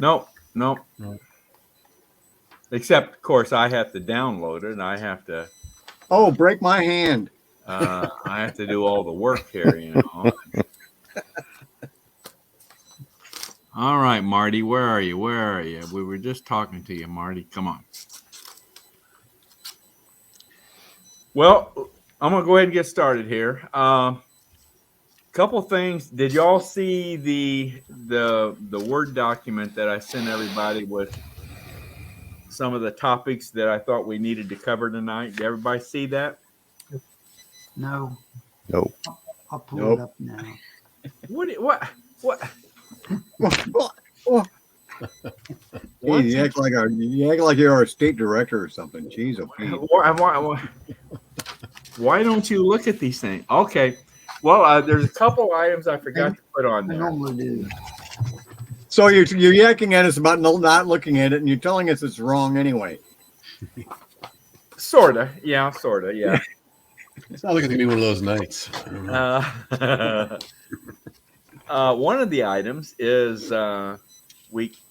Nope. No. Except, of course, I have to download it, and I have to. Oh, break my hand. I have to do all the work here, you know. All right, Marty, where are you? Where are you? We were just talking to you, Marty. Come on. Well, I'm gonna go ahead and get started here. Couple things. Did y'all see the Word document that I sent everybody with some of the topics that I thought we needed to cover tonight? Did everybody see that? No. Nope. I'll pull it up now. What? Hey, you act like you're our state director or something. Jeez, oh, Pete. Why don't you look at these things? Okay. Well, there's a couple items I forgot to put on I there. normally do. So you're yakking at us about not looking at it, and you're telling us it's wrong anyway. Sorta. Yeah. It's not looking to be one of those nights. One of the items is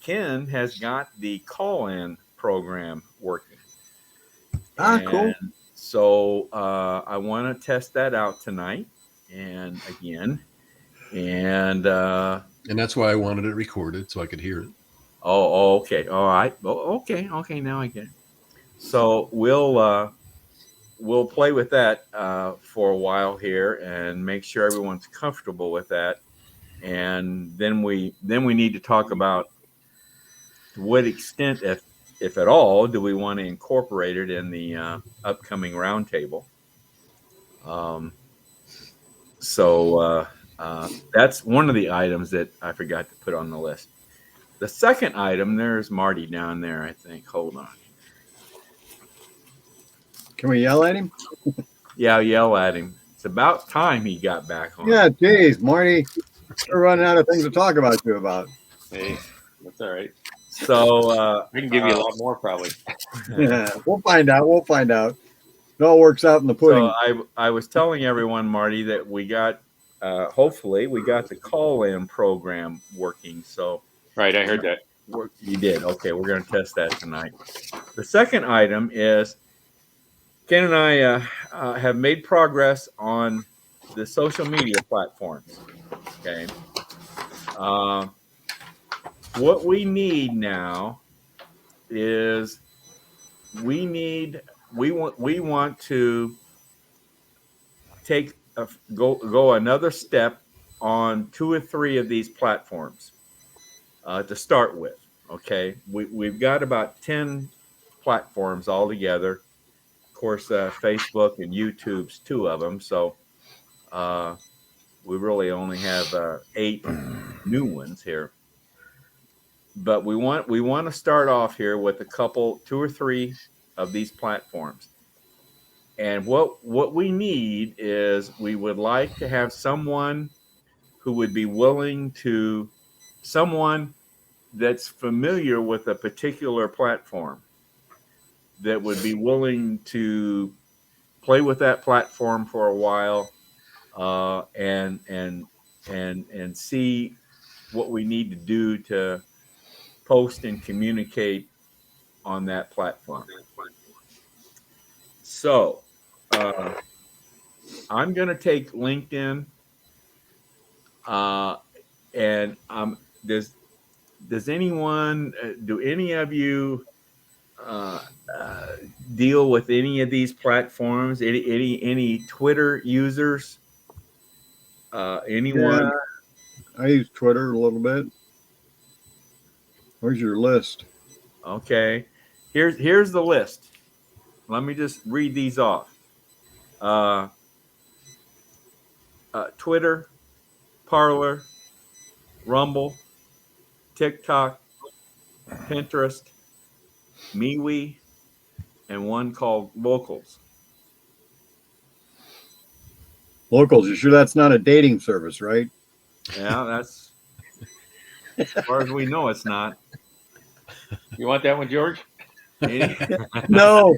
Ken has got the call-in program working. Cool. So I want to test that out tonight and again. And that's why I wanted it recorded so I could hear it. Oh, okay. All right. Okay. Now I get it. So we'll play with that for a while here and make sure everyone's comfortable with that. And then we need to talk about to what extent, if at all, do we want to incorporate it in the upcoming roundtable. So that's one of the items that I forgot to put on the list. The second item, there's Marty down there, I think. Hold on. Can we yell at him? Yeah, yell at him. It's about time he got back on. Yeah, geez, Marty. We're running out of things to talk about. Hey, that's all right. So I can give you a lot more probably. Yeah, we'll find out. It all works out in the pudding. So I was telling everyone, Marty, that we got hopefully we got the call-in program working. So Right, I heard that. You did. Okay, we're going to test that tonight. The second item is Ken and I have made progress on the social media platforms. Okay. What we need now is we want to go another step on 2 or 3 of these platforms to start with. Okay, we've got about 10 platforms altogether. Of course, Facebook and YouTube's 2 of them. So we really only have 8 new ones here. But we want to start off here with a couple, 2 or 3 of these platforms. And what we need is we would like to have someone who would be willing to, someone that's familiar with a particular platform, that would be willing to play with that platform for a while and see what we need to do to post and communicate on that platform. So I'm going to take LinkedIn and does anyone, do any of you deal with any of these platforms? Any Twitter users? Anyone? Yeah, I use Twitter a little bit. Where's your list? Okay, here's the list. Let me just read these off. Twitter, Parler, Rumble, TikTok, Pinterest, MeWe, and one called Locals. Locals, you sure that's not a dating service, right? Yeah, that's as far as we know, it's not. You want that one, George? No.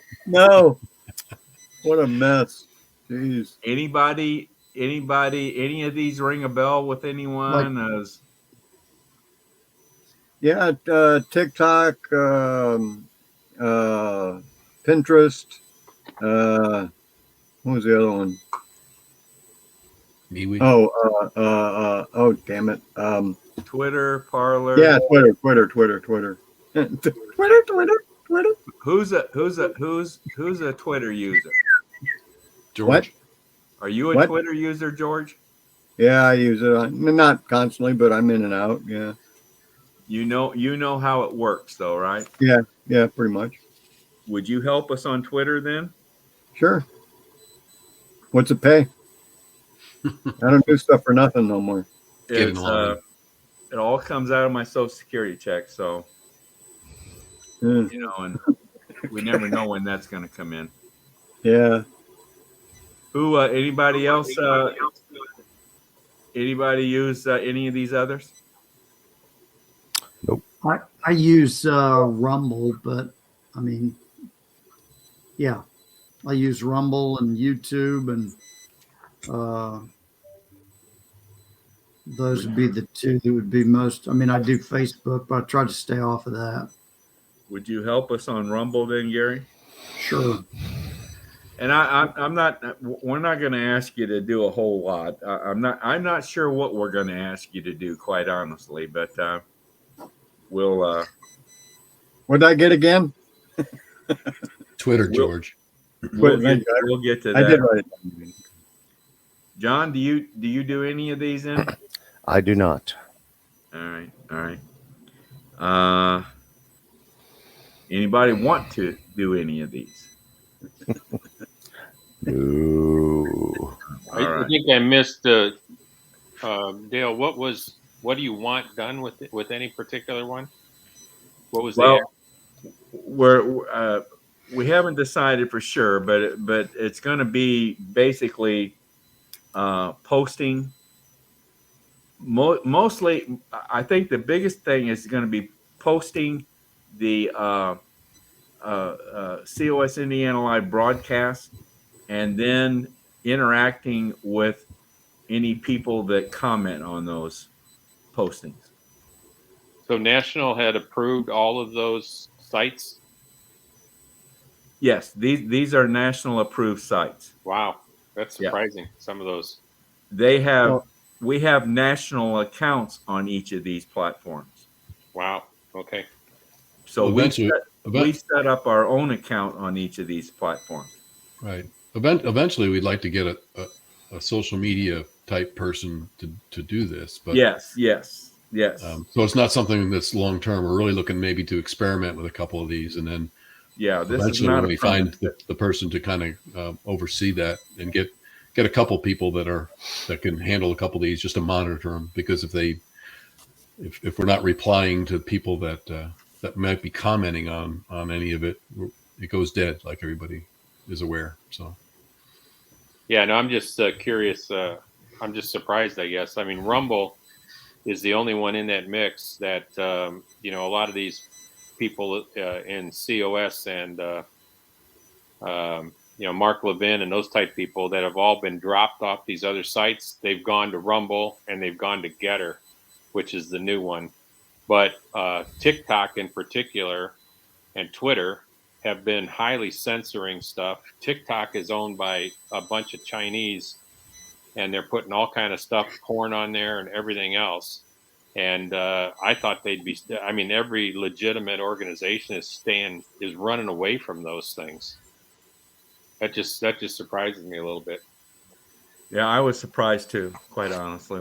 What a mess. Jeez. Anybody, any of these ring a bell with anyone? Yeah, TikTok, Pinterest. What was the other one? MeWe. Oh, damn it. Twitter, Parlor. Yeah, Twitter. Twitter. Who's a Twitter user? George. What? Are you a What? Twitter user, George? Yeah, I use it. Not constantly, but I'm in and out. Yeah. You know how it works, though, right? Yeah, pretty much. Would you help us on Twitter then? Sure. What's it pay? I don't do stuff for nothing no more. Get in It's line. it all comes out of my Social Security check, so Yeah. and we never know when that's going to come in. Yeah. Who? Anybody else? Anybody use any of these others? I use Rumble, but I mean, yeah, I use Rumble and YouTube, and those would be the two that would be most. I mean, I do Facebook, but I try to stay off of that. Would you help us on Rumble then, Gary? Sure. And I'm not. We're not going to ask you to do a whole lot. I'm not sure what we're going to ask you to do, quite honestly. But we'll. What did I get again? Twitter, We'll- George. We'll get to I did that. write it down. John, do you do any of these in? I do not. All right. Anybody want to do any of these? No. All I right. think I missed Dale. What do you want done with any particular one? What was Well, the we haven't decided for sure, but it's going to be basically posting. Mostly, I think the biggest thing is going to be posting the COS Indiana Live broadcast, and then interacting with any people that comment on those postings. So National had approved all of those sites? Yes, these are national approved sites. Wow, that's Yeah. surprising. Some of those. We have national accounts on each of these platforms. Wow. Okay. So Eventually- we set up our own account on each of these platforms. Right. Eventually, we'd like to get a social media type person to do this. But Yes. so it's not something that's long term. We're really looking maybe to experiment with a couple of these, and then Yeah, this is eventually not when a we find the person to kind of oversee that and get a couple people that can handle a couple of these just to monitor them, because if we're not replying to people that might be commenting on any of it, it goes dead, like everybody is aware. So Yeah, no, I'm just curious. I'm just surprised, I guess. I mean, Rumble is the only one in that mix that, a lot of these people in COS and, Mark Levin and those type people that have all been dropped off these other sites. They've gone to Rumble and they've gone to Getter, which is the new one. But TikTok in particular and Twitter have been highly censoring stuff. TikTok is owned by a bunch of Chinese, and they're putting all kind of stuff, porn on there and everything else. And I thought they'd be. I mean, every legitimate organization is running away from those things. That just surprises me a little bit. Yeah, I was surprised too, quite honestly,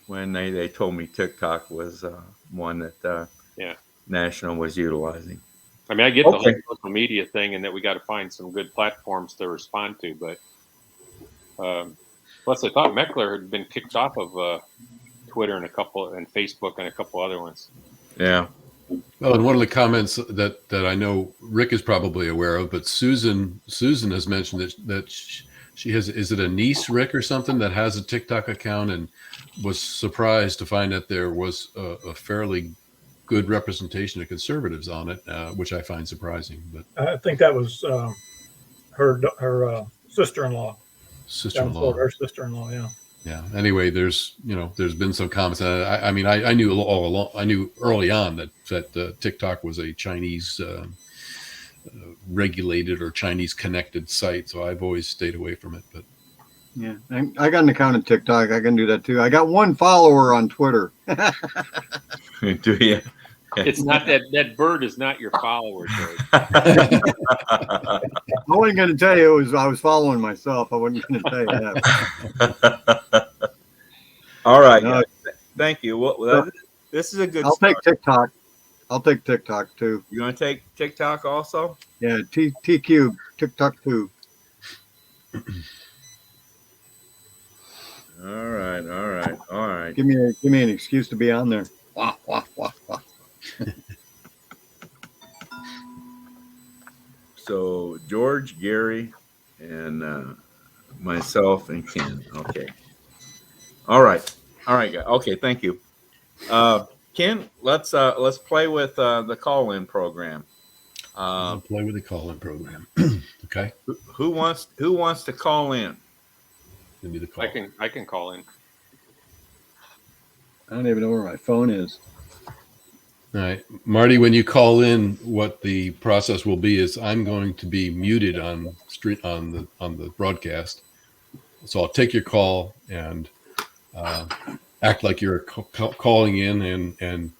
when they told me TikTok was one that National was utilizing. I mean, I get the Okay. whole social media thing, and that we got to find some good platforms to respond to. But plus, I thought Meckler had been kicked off of Twitter and Facebook and a couple other ones. Yeah. well, and one of the comments that I know Rick is probably aware of, but Susan has mentioned that she has, is it a niece, Rick, or something, that has a TikTok account, and was surprised to find that there was a fairly good representation of conservatives on it, which I find surprising. But I think that was her sister-in-law. Down in sister-in-law. Florida, her sister-in-law, yeah. Yeah. Anyway, there's been some comments. I mean, I knew all along. I knew early on that TikTok was a Chinese regulated or Chinese connected site, so I've always stayed away from it. But Yeah, I got an account on TikTok. I can do that too. I got one follower on Twitter. Do you? It's not that bird is not your follower, George. I wasn't going to tell you I was following myself. I wasn't going to tell you that. All right, No, guys. Thank you. Well, this is a good I'll start. take TikTok. I'll take TikTok too. You going to take TikTok also? Yeah, T Cube TikTok too. All right. Give me an excuse to be on there. Wah, wah, wah, wah. So George, Gary, and myself and Ken. Okay. All right, guys. Okay, thank you. Ken, let's play with the call-in program. I'll play with the call-in program. Okay. Who wants to call in? Give me the call. I can call in. I don't even know where my phone is. All right, Marty, when you call in, what the process will be is I'm going to be muted on the broadcast. So I'll take your call and act like you're calling in and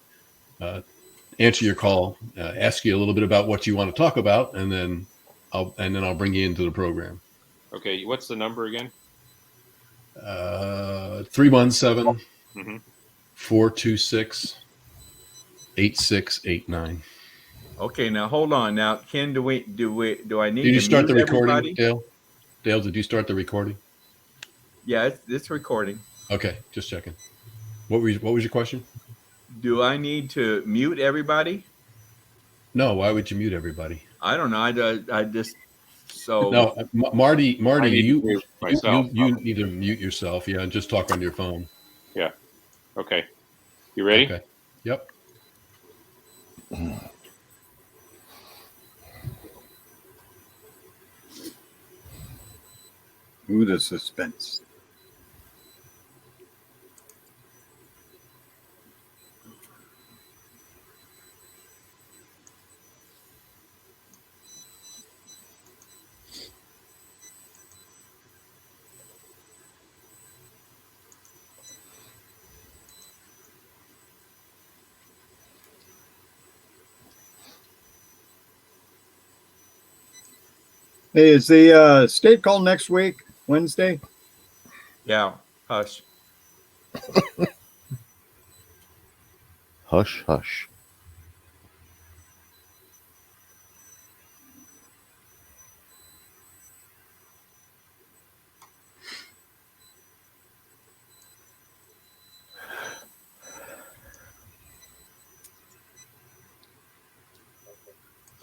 answer your call, ask you a little bit about what you want to talk about, and then I'll bring you into the program. Okay, what's the number again? 317 Mhm. 426 8689. Okay, now hold on. Now, Ken, do I need Did you to start the mute recording, everybody? Dale? Dale, did you start the recording? Yeah, it's recording. Okay, just checking. What was your question? Do I need to mute everybody? No, why would you mute everybody? I don't know. I just so No, Marty, I need to you mute myself. need to mute yourself. Yeah, and just talk on your phone. Yeah. Okay. You ready? Okay. Yep. Ooh, the suspense. Hey, is the state call next week, Wednesday? yeah. Hush. Hush, hush.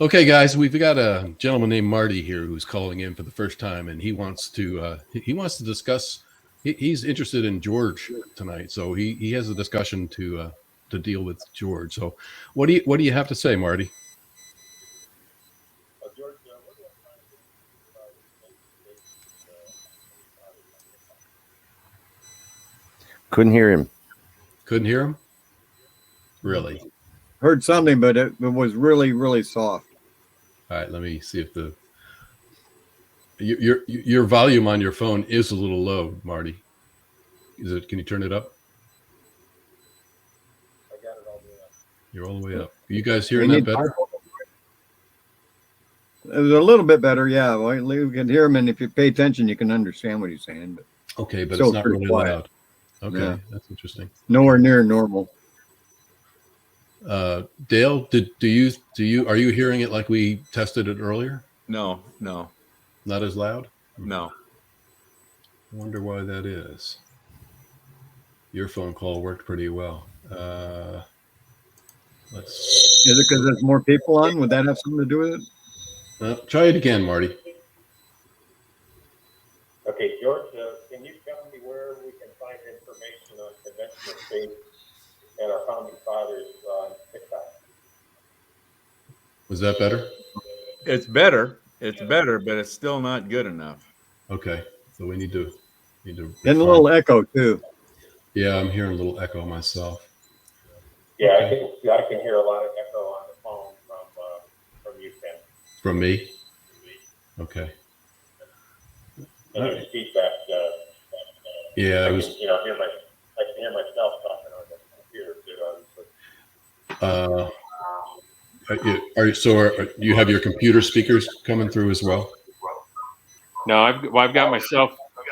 Okay, guys, we've got a gentleman named Marty here who's calling in for the first time, and he wants to discuss. He's interested in George tonight, so he has a discussion to deal with George. So, what do you have to say, Marty? Couldn't hear him. Couldn't hear him. Really? Heard something, but it was really, really soft. All right, let me see if your volume on your phone is a little low, Marty. Can you turn it up? I got it all the way up. You're all the way up. Are you guys hearing that better? It was a little bit better, yeah. Well, you can hear him, and if you pay attention, you can understand what he's saying. But Okay, but Still it's not pretty really quiet. loud. Okay, Yeah. That's interesting. nowhere near normal. Dale, are you hearing it like we tested it earlier? No. Not as loud? No. I wonder why that is. Your phone call worked pretty well. Let's Is it because there's more people on? Would that have something to do with it? try it again, Marty. Okay, George, can you tell me where we can find information on conventional faith and our founding fathers on TikTok? Was that better? It's better. It's better, but it's still not good enough. Okay, so we need to Need to And a refine. little echo too. Yeah, I'm hearing a little echo myself. Yeah, Okay. I can hear a lot of echo on the phone from you, Ken. From me? Okay. And your feedback. Yeah, I it can, was. I can hear myself talking on the computer too. Do you have your computer speakers coming through as well? No, I've got myself. I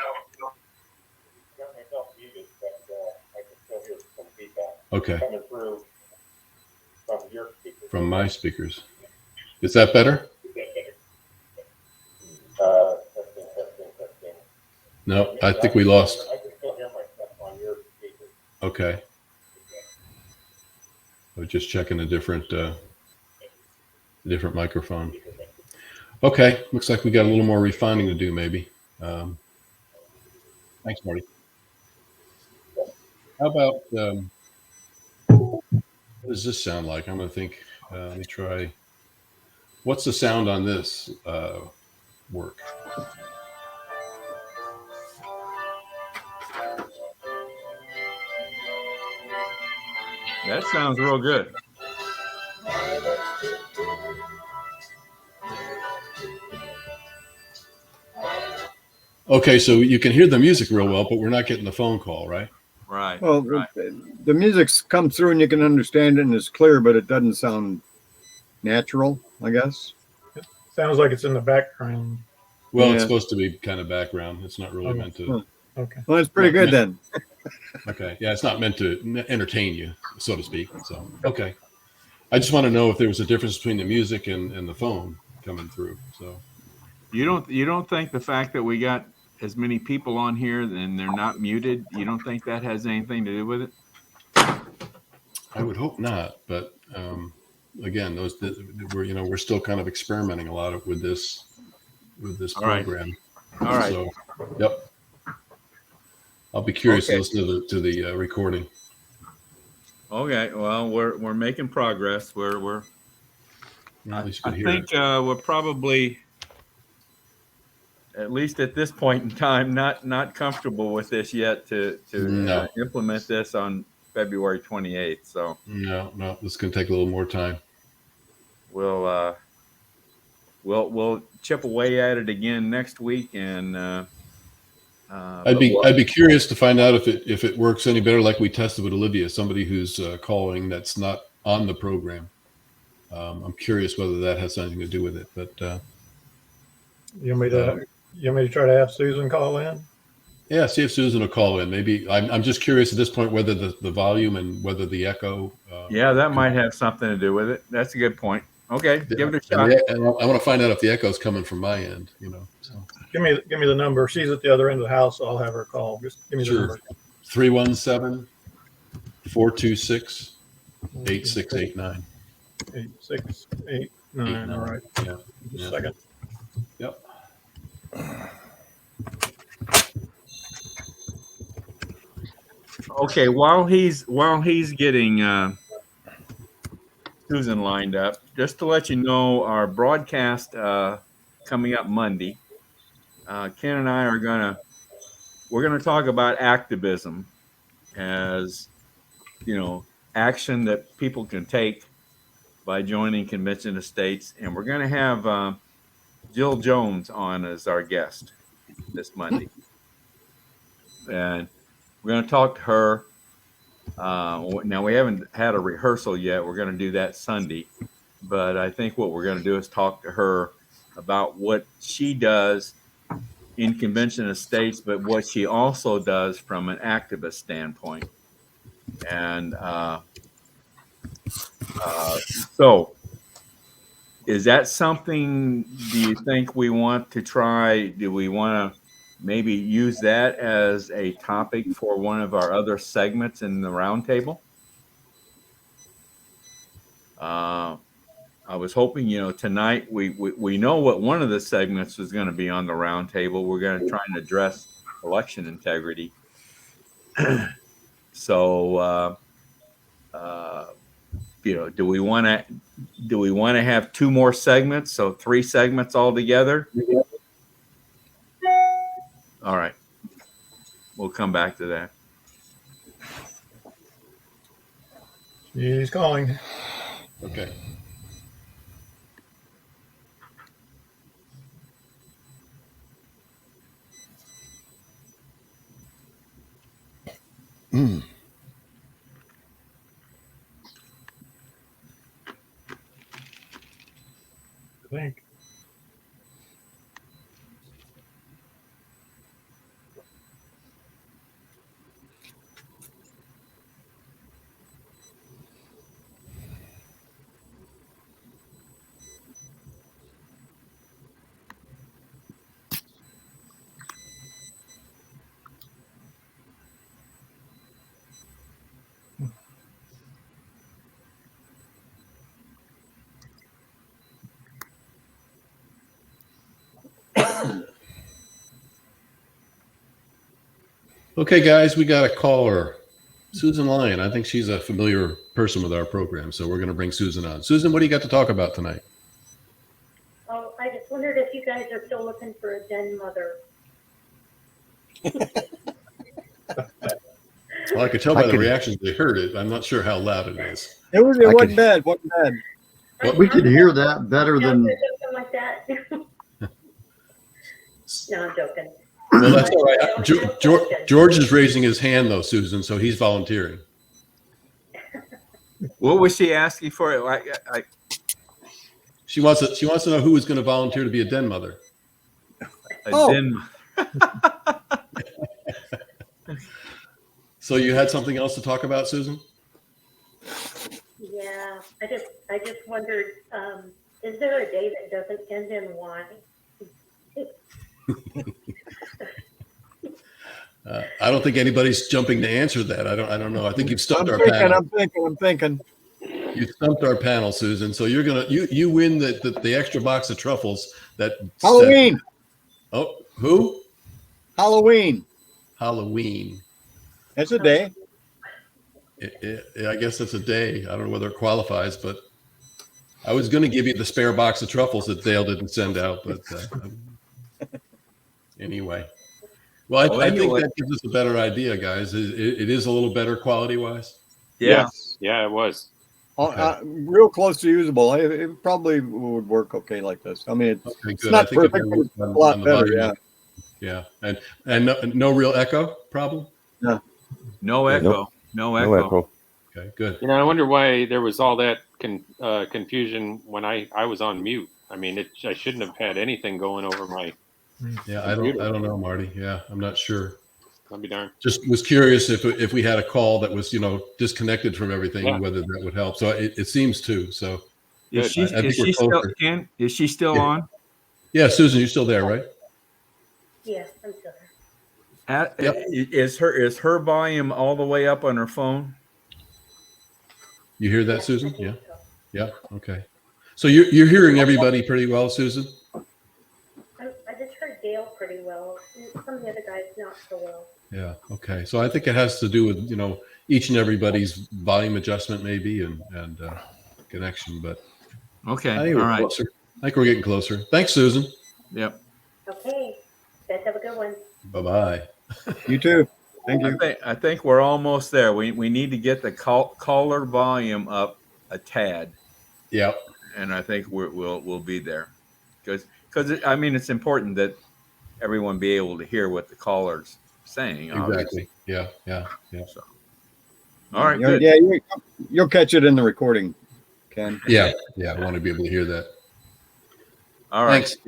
got myself muted, but I can still hear some feedback Okay. coming through from your speakers. From my speakers. Is that better? Testing. No, I think we lost. I can still hear myself on your speakers. Okay. I was just checking a different microphone. Okay, looks like we got a little more refining to do, maybe. Thanks, Marty. How about what does this sound like? I'm going to think. Let me try. What's the sound on this work? That sounds real good. Okay, so you can hear the music real well, but we're not getting the phone call, right? Right. Well, right. the music's come through and you can understand it and it's clear, but it doesn't sound natural, I guess. Sounds like it's in the background. Well, Yeah. it's supposed to be kind of background. It's not really meant to. Okay. Well, it's pretty good then. Okay, yeah, it's not meant to entertain you, so to speak. So, okay. I just want to know if there was a difference between the music and the phone coming through. So, You don't think the fact that we got as many people on here and they're not muted, you don't think that has anything to do with it? I would hope not, but again, we're still kind of experimenting a lot with this All right. program. All right. So, yep. I'll be curious Okay. to listen to the recording. Okay. Well, we're making progress. We're At least you I can hear think it. we're probably, at least at this point in time, not comfortable with this yet to No. implement this on February 28th. So No, this is going to take a little more time. we'll chip away at it again next week, and I'd be curious to find out if it works any better, like we tested with Olivia, somebody who's calling that's not on the program. I'm curious whether that has something to do with it. But You want me to try to have Susan call in? yeah, see if Susan will call in. Maybe I'm just curious at this point whether the volume and whether the echo. yeah, that might have something to do with it. That's a good point. Okay, give it a shot. And I want to find out if the echo is coming from my end. So. Give me the number. She's at the other end of the house, so I'll have her call. Just give me the number. 317-426-8689. 8689. All right. Yeah. Just a second. Yep. Okay, while he's getting Susan lined up, just to let you know, our broadcast coming up Monday, Ken and I we're gonna talk about activism as action that people can take by joining Convention of States, and we're gonna have Jill Jones on as our guest this Monday, and we're going to talk to her. Now, we haven't had a rehearsal yet. We're going to do that Sunday. But I think what we're going to do is talk to her about what she does in Convention of States, but what she also does from an activist standpoint. And so is that something, do you think we want to try? Do we want to maybe use that as a topic for one of our other segments in the roundtable? I was hoping, tonight we know what one of the segments is going to be on the roundtable. We're going to try and address election integrity. So, do we want to have two more segments? So 3 segments altogether. All right. we'll come back to that. She's calling. Okay. I think. Okay, guys, we got a caller, Susan Lyon. I think she's a familiar person with our program, so we're going to bring Susan on. Susan, what do you got to talk about tonight? Oh, I just wondered if you guys are still looking for a den mother. Well, I could tell by the reactions they heard it. I'm not sure how loud it is. It wasn't bad. Wasn't bad. Well, We could hear that better than. Something like that. No, I'm joking. Well, that's all right. George is raising his hand, though, Susan, so he's volunteering. What was she asking for? She wants to know who is going to volunteer to be a den mother. Den. So you had something else to talk about, Susan? Yeah, I just wondered, is there a day that doesn't end in Y? I don't think anybody's jumping to answer that. I don't know. I think you've stumped our panel. I'm thinking. You stumped our panel, Susan. So you're gonna you win the extra box of truffles that Halloween. Oh, who? Halloween. Halloween. It's a day. I guess it's a day. I don't know whether it qualifies, but I was going to give you the spare box of truffles that Dale didn't send out, but anyway. Well, I think that gives us a better idea, guys. It is a little better quality-wise. Yeah. Yeah, it was. Real close to usable. It probably would work okay like this. I mean, it's not perfect, but it's a lot better. Yeah. And no real echo problem? No echo. No echo. Okay, good. You know, I wonder why there was all that confusion when I was on mute. I mean, I shouldn't have had anything going over my. Yeah, I don't know, Marty. Yeah, I'm not sure. I'll be darned. Just was curious if we had a call that was disconnected from everything, whether that would help. So it seems to. So is she still on? Yeah, Susan, you're still there, right? Yeah, I'm still there. Yep. Is her volume all the way up on her phone? You hear that, Susan? Yeah. Yeah. Okay. So you're hearing everybody pretty well, Susan? I just heard Dale pretty well. Some of the other guys not so well. Yeah. Okay. So I think it has to do with each and everybody's volume adjustment maybe and connection, but okay. I think we're closer. I think we're getting closer. Thanks, Susan. Yep. Okay. Guys have a good one. Bye-bye. You too. Thank you. I think we're almost there. We need to get the caller volume up a tad. Yep. And I think we'll be there, because I mean it's important that everyone be able to hear what the caller's saying. Exactly. Obviously. Yeah. So, all right. Good. Yeah, you'll catch it in the recording, Ken. Yeah. I want to be able to hear that. All right. Thanks.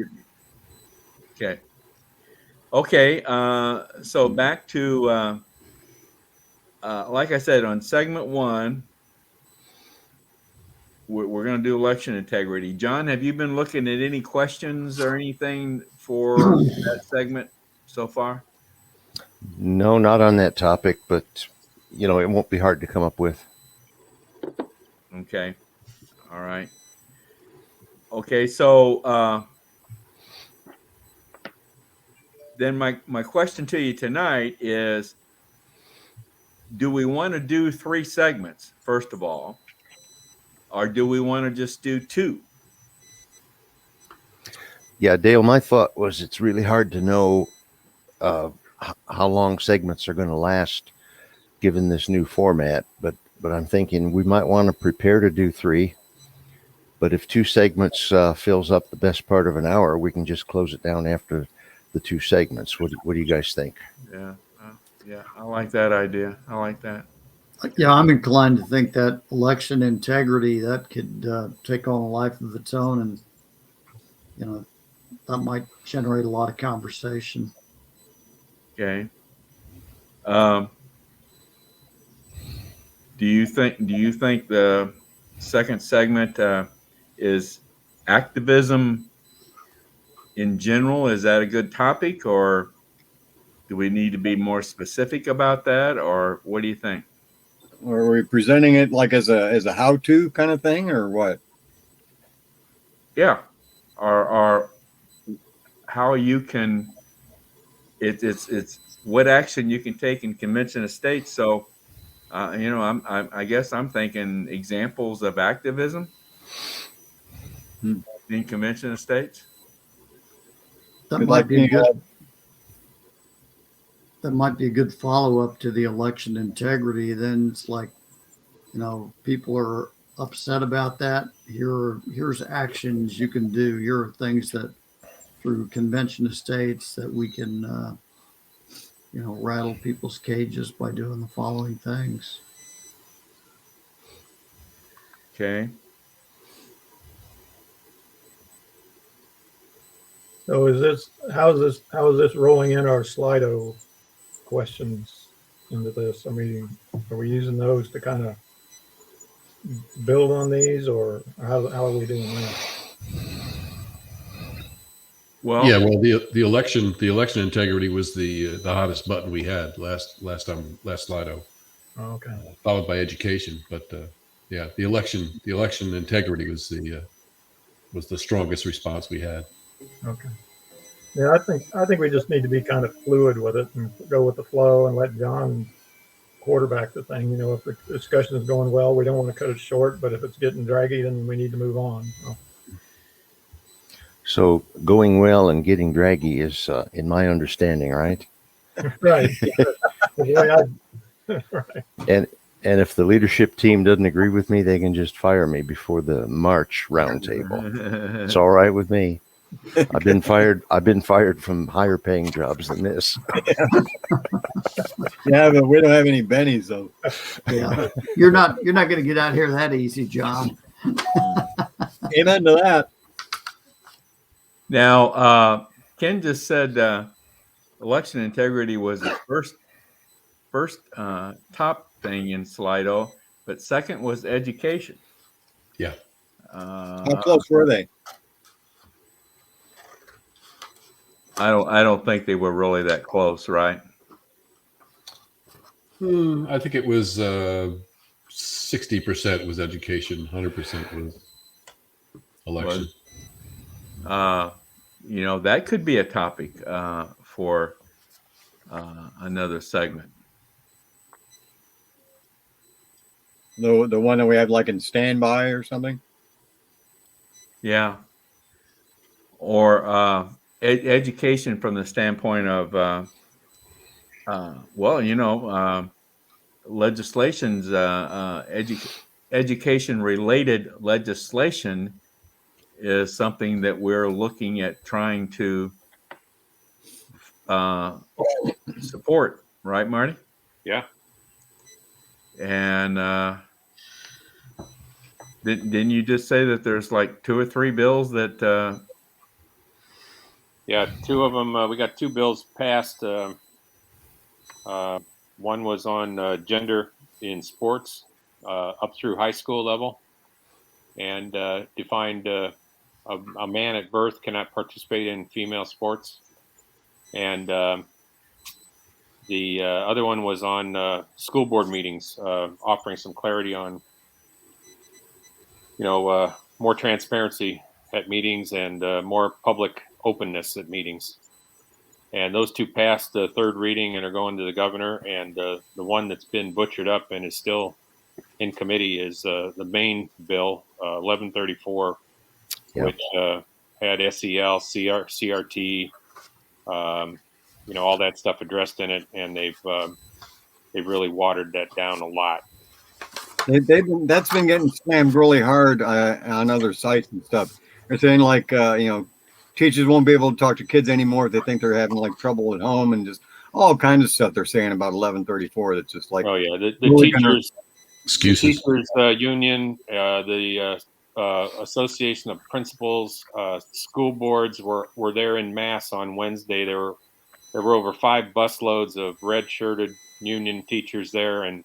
Okay. So back to like I said, on segment 1, we're going to do election integrity. John, have you been looking at any questions or anything for that segment so far? No, not on that topic, but it won't be hard to come up with. Okay. All right. Okay. So then my question to you tonight is, do we want to do 3 segments, first of all, or do we want to just do 2? Yeah, Dale, my thought was it's really hard to know how long segments are going to last given this new format. But I'm thinking we might want to prepare to do 3. But if 2 segments fills up the best part of an hour, we can just close it down after the 2 segments. What do you guys think? Yeah. Yeah. I like that idea. I like that. Yeah, I'm inclined to think that election integrity that could take on a life of its own, and that might generate a lot of conversation. Okay. Um, do you think the second segment is activism in general? Is that a good topic, or do we need to be more specific about that, or what do you think? Or are we presenting it like as a how-to kind of thing, or what? Yeah. Or how you can it's what action you can take in convention of states. So I guess I'm thinking examples of activism in convention of states. That Good might luck be a being good. That might be a good follow up to the election integrity. Then it's like, people are upset about that. Here's actions you can do. Here are things that through convention of states that we can, rattle people's cages by doing the following things. Okay. So how is this rolling in our Slido questions into this? I mean, are we using those to kind of build on these, or how are we doing that? Well, Yeah, well, the election integrity was the hottest button we had last Slido, Oh, okay. followed by education. But yeah, the election integrity was the strongest response we had. Okay. Yeah, I think we just need to be kind of fluid with it and go with the flow and let John quarterback the thing. If the discussion is going well, we don't want to cut it short, but if it's getting draggy, then we need to move on. So going well and getting draggy is, in my understanding, right? Right. Right. And if the leadership team doesn't agree with me, they can just fire me before the March roundtable. It's all right with me. I've been fired from higher paying jobs than this. Yeah, but we don't have any bennies though. Yeah, you're not going to get out here that easy, John. Amen to that. Now, Ken just said election integrity was the first top thing in Slido, but second was education. Yeah. How close were they? I don't think they were really that close, right? I think it was 60% was education, 100% was election. That could be a topic for another segment. The one that we have like in standby or something. Yeah. Or education from the standpoint of legislation's education related legislation is something that we're looking at trying to support, right, Marty? Yeah. And didn't you just say that there's like 2 or 3 bills that? Yeah, 2 of them. We got 2 bills passed. One was on gender in sports up through high school level, and defined a man at birth cannot participate in female sports. And the other one was on school board meetings, offering some clarity on, more transparency at meetings and more public openness at meetings. And those 2 passed the 3rd reading and are going to the governor. And the one that's been butchered up and is still in committee is the main bill, 1134, which had SEL, CRT, all that stuff addressed in it, and they've really watered that down a lot. That's been getting slammed really hard on other sites and stuff. They're saying like teachers won't be able to talk to kids anymore if they think they're having like trouble at home, and just all kinds of stuff they're saying about 1134. That's just like, oh yeah, the really teachers, Excuses. the teachers union, the Association of Principals, school boards were there in mass on Wednesday. There were over 5 busloads of red-shirted union teachers there, and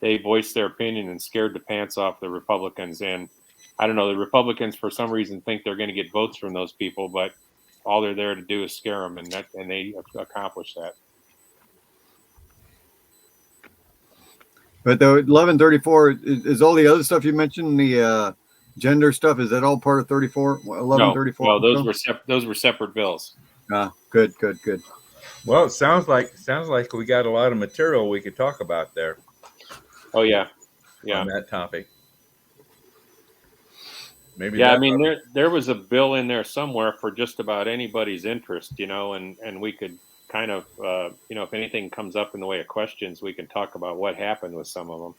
they voiced their opinion and scared the pants off the Republicans. And I don't know, the Republicans for some reason think they're going to get votes from those people, but all they're there to do is scare them, and they accomplish that. but the 1134 is all the other stuff you mentioned, the gender stuff. Is that all part of 34? 1134? No, those were separate bills. Good. Well, it sounds like we got a lot of material we could talk about there Oh yeah. on that topic. Maybe Yeah, I mean there was a bill in there somewhere for just about anybody's interest, and we could kind of if anything comes up in the way of questions, we can talk about what happened with some of them.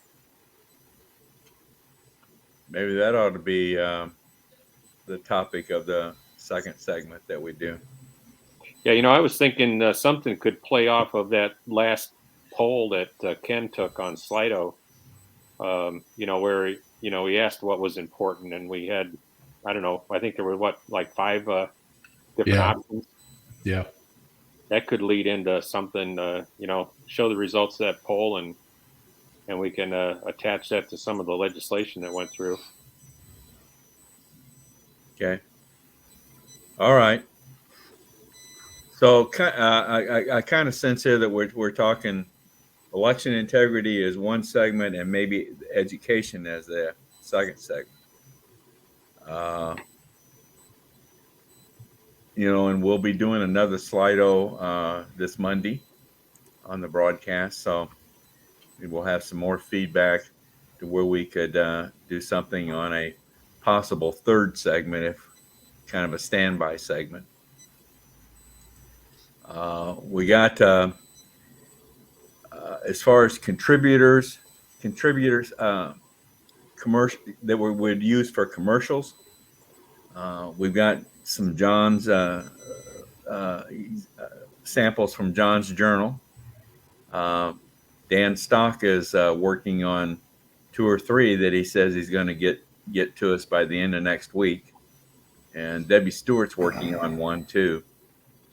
maybe that ought to be the topic of the second segment that we do. Yeah, I was thinking something could play off of that last poll that Ken took on Slido, where he asked what was important, and we had, I don't know, I think there were like 5 different options. Yeah. That could lead into something, show the results of that poll, and we can attach that to some of the legislation that went through. Okay. All right. So I kind of sense here that we're talking election integrity is one segment, and maybe education as the second segment. And we'll be doing another Slido this Monday on the broadcast, so we'll have some more feedback to where we could do something on a possible third segment, if kind of a standby segment. We got as far as contributors commercial that we would use for commercials. We've got some John's samples from John's journal. Dan Stock is working on 2 or 3 that he says he's going to get to us by the end of next week, and Debbie Stewart's working on one too,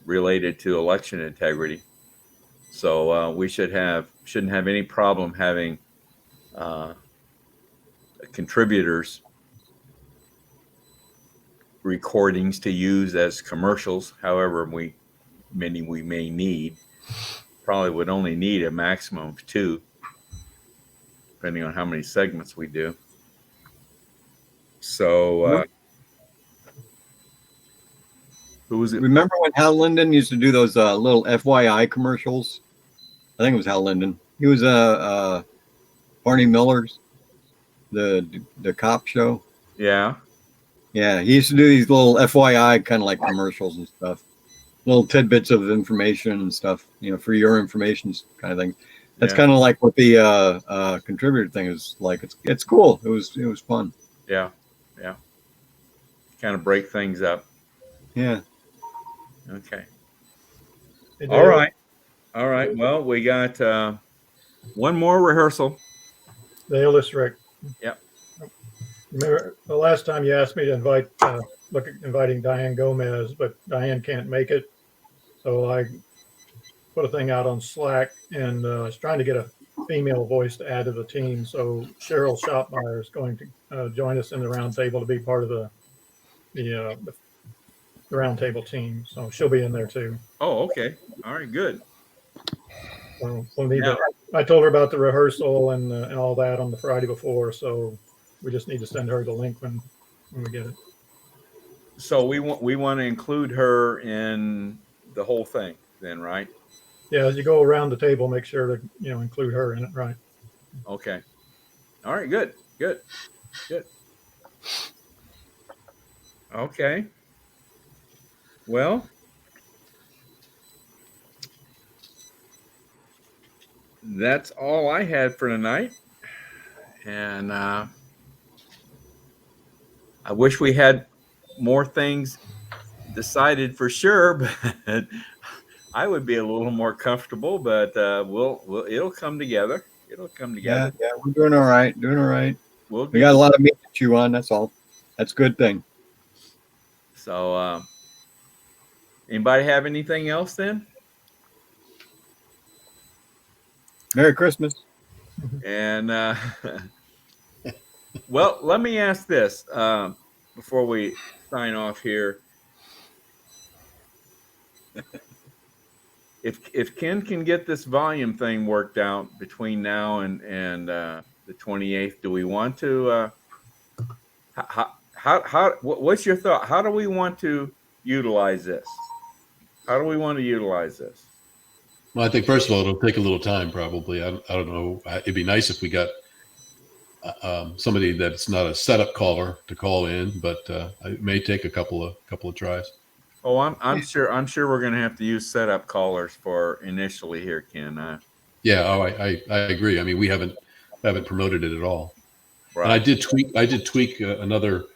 related to election integrity. So we shouldn't have any problem having contributors recordings to use as commercials. However many we may need. Probably would only need a maximum of 2, depending on how many segments we do. So who was it? Remember when Hal Linden used to do those little FYI commercials? I think it was Hal Linden. He was Barney Miller's, the cop show. Yeah. Yeah, he used to do these little FYI kind of like commercials and stuff, little tidbits of information and stuff, for your information kind of thing. That's kind of like what the contributor thing is like. It's cool. It was fun. Yeah. Kind of break things up. Yeah. Okay. Hey, All right. Well, we got one more rehearsal. Dale, this is Rick. Yep. Remember the last time you asked me to look at inviting Diane Gomez, but Diane can't make it. So I put a thing out on Slack, and I was trying to get a female voice to add to the team. So Cheryl Shopmeyer is going to join us in the roundtable to be part of the roundtable team. So she'll be in there too. Oh, okay. All right, good. So we'll need I told her about the rehearsal and all that on the Friday before. So we just need to send her the link when we get it. So we want to include her in the whole thing then, right? Yeah, as you go around the table, make sure to include her in it, right? Okay. All right, good. Okay. Well, that's all I had for tonight. And I wish we had more things decided for sure, but I would be a little more comfortable. But we'll it'll come together. It'll come Yeah, together. yeah, we're doing all right. Doing all right. We'll We get got a lot of meat to chew on. That's all. That's a good thing. so. Anybody have anything else then? Merry Christmas. And well, let me ask this before we sign off here. If Ken can get this volume thing worked out between now and the 28th, do we want to? What's your thought? How do we want to utilize this? How do we want to utilize this? Well, I think first of all, it'll take a little time. Probably. I don't know. It'd be nice if we got somebody that's not a setup caller to call in, but it may take a couple of tries. Oh, I'm sure we're going to have to use setup callers for initially here, Ken. Yeah. Oh, I agree. I mean, we haven't promoted it at all. Right. And I did tweak another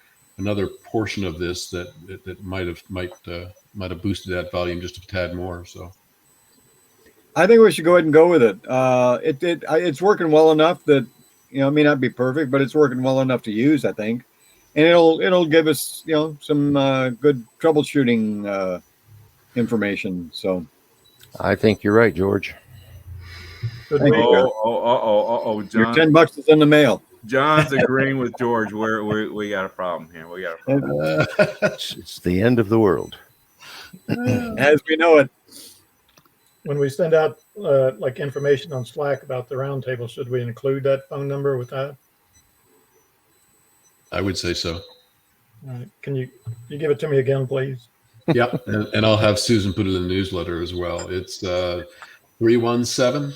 portion of this that might have boosted that volume just a tad more. So I think we should go ahead and go with it. It's working well enough that it may not be perfect, but it's working well enough to use, I think, and it'll give us some good troubleshooting information. So I think you're right, George. Good Thank week. you. Oh, your John. $10 is in the mail. John's agreeing with George. We got a problem here. We got a problem. It's the end of the world. As we know it. When we send out like information on Slack about the roundtable, should we include that phone number with that? I would say so. All right. Can you give it to me again, please? Yep. And I'll have Susan put it in the newsletter as well. It's 317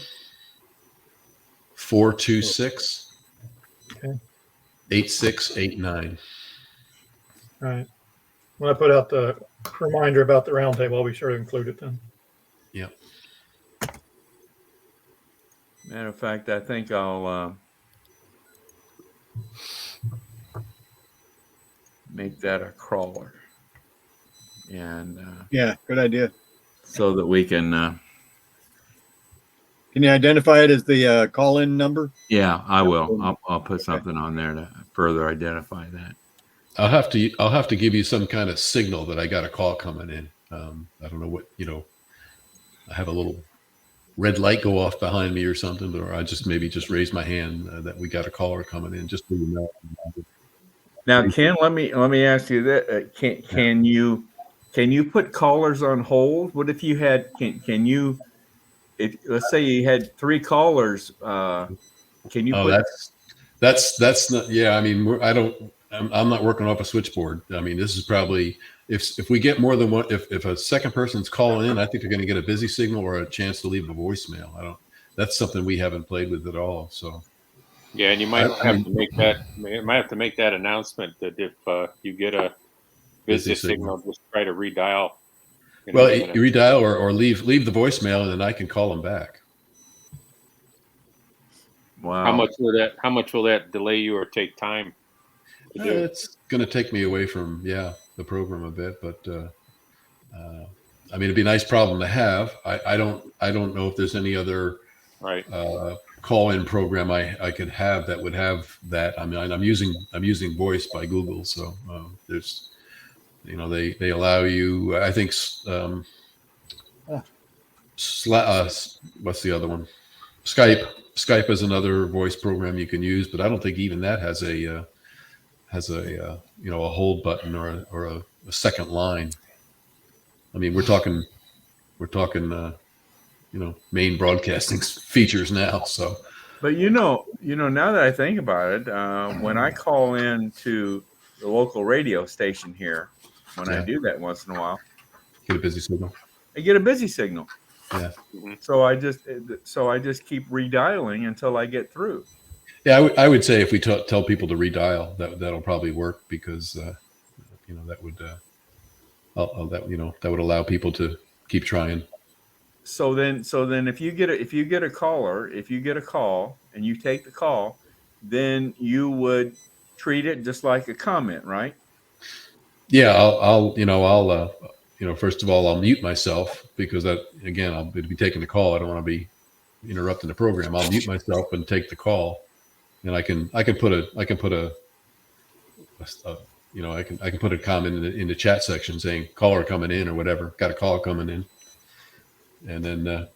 426 Okay. 8689. All right. When I put out the reminder about the roundtable, I'll be sure to include it then. Yep. Matter of fact, I think I'll make that a crawler, and Yeah, good idea. so that we can. Can you identify it as the call-in number? Yeah, I will. I'll put something on there to further identify that. I'll have to give you some kind of signal that I got a call coming in. I don't know what, I have a little red light go off behind me or something, or I just raise my hand that we got a caller coming in, just so you know. Now, Ken, let me ask you that. Can you put callers on hold? What if you had? Can you? If let's say you had 3 callers, can you? Oh, that's not. Yeah, I mean, I'm not working off a switchboard. I mean, this is probably if we get more than one. If a second person's calling in, I think they're going to get a busy signal or a chance to leave a voicemail. That's something we haven't played with at all. So. Yeah, and you might have to make that announcement that if you get a busy signal, just try to redial. Well, you redial or leave the voicemail, and then I can call them back. Wow. Um, How much will that delay you or take time to do? It's going to take me away from the program a bit, but I mean, it'd be a nice problem to have. I don't know if there's any other Right. Call-in program I could have that would have that. I mean, I'm using Voice by Google, so there's they allow you. I think what's the other one? Skype. Skype is another voice program you can use, but I don't think even that has a hold button or a second line. I mean, we're talking main broadcasting features now. So, but now that I think about it, when I call in to the local radio station here, when I do that once in a while, get a busy signal. I get a busy signal. Yeah. So I just keep redialing until I get through. Yeah, I would say if we tell people to redial, that'll probably work because that would allow people to keep trying. so then if you get a caller, if you get a call and you take the call, then you would treat it just like a comment, right? Yeah, first of all, I'll mute myself because that, again, I'll be taking the call. I don't want to be interrupting the program. I'll mute myself and take the call, and I can put a I can put a comment in the chat section saying caller coming in or whatever. Got a call coming in, and then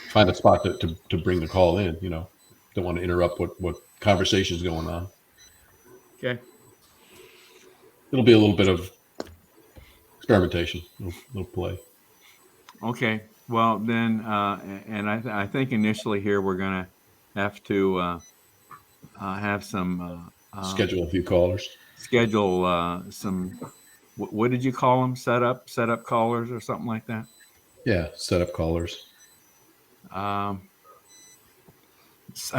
find a spot to bring the call in. Don't want to interrupt what conversation is going on. Okay. It'll be a little bit of experimentation, little play. Okay. Well, then, and I think initially here we're gonna have to have some Schedule a few callers. schedule some. What did you call them? Setup callers or something like that. Yeah, set up callers. I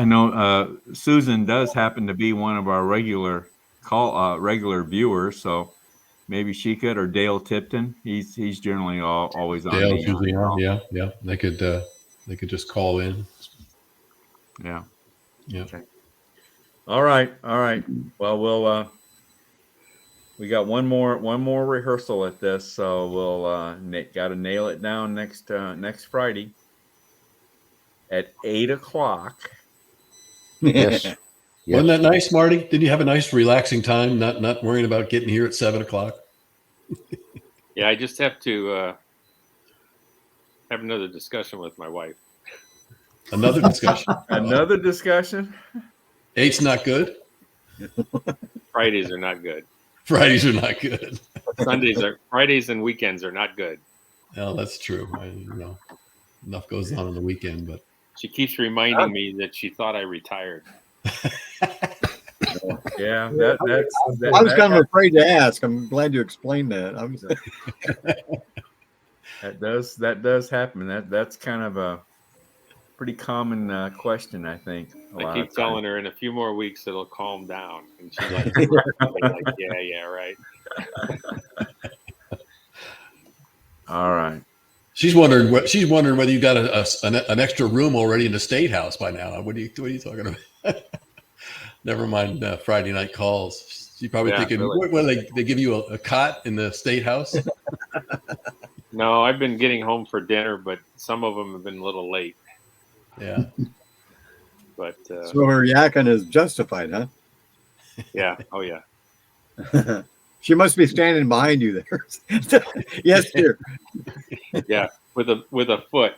know Susan does happen to be one of our regular viewers, so maybe she could, or Dale Tipton. He's generally always on. Dale's usually on. Yeah. They could just call in. Yeah. Yeah. Okay. All right. Well, we got one more rehearsal at this, so we'll got to nail it down next Friday at 8:00. Yes. Yes. Wasn't that nice, Marty? Did you have a nice, relaxing time? Not worrying about getting here at 7:00. Yeah, I just have to have another discussion with my wife. Another discussion. Another discussion. 8's not good. Fridays are not good. Fridays are not good. Fridays and weekends are not good. Well, that's true. Enough goes on the weekend, but she keeps reminding me that she thought I retired. Yeah, I was kind of afraid to ask. I'm glad you explained that. That does happen. That's kind of a pretty common question, I think. I keep telling her in a few more weeks it'll calm down, and she's like, yeah, right. All right. She's wondering whether you got an extra room already in the State House by now. What are you talking about? Never mind Friday night calls. She's probably thinking, really? What, they give you a cot in the State House? No, I've been getting home for dinner, but some of them have been a little late. Yeah. But so her yakking is justified, huh? Yeah. Oh, yeah. She must be standing behind you there. Yes, dear. Yeah, with a foot.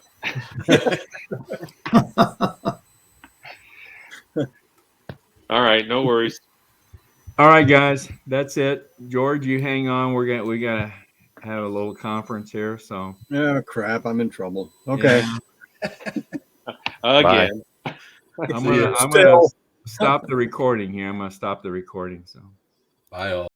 All right, no worries. All right, guys, that's it. George, you hang on. We gotta have a little conference here. So. Oh crap! I'm in trouble. Okay. Yeah. Again. I'm gonna stop the recording here. I'm gonna stop the recording. So. Bye all.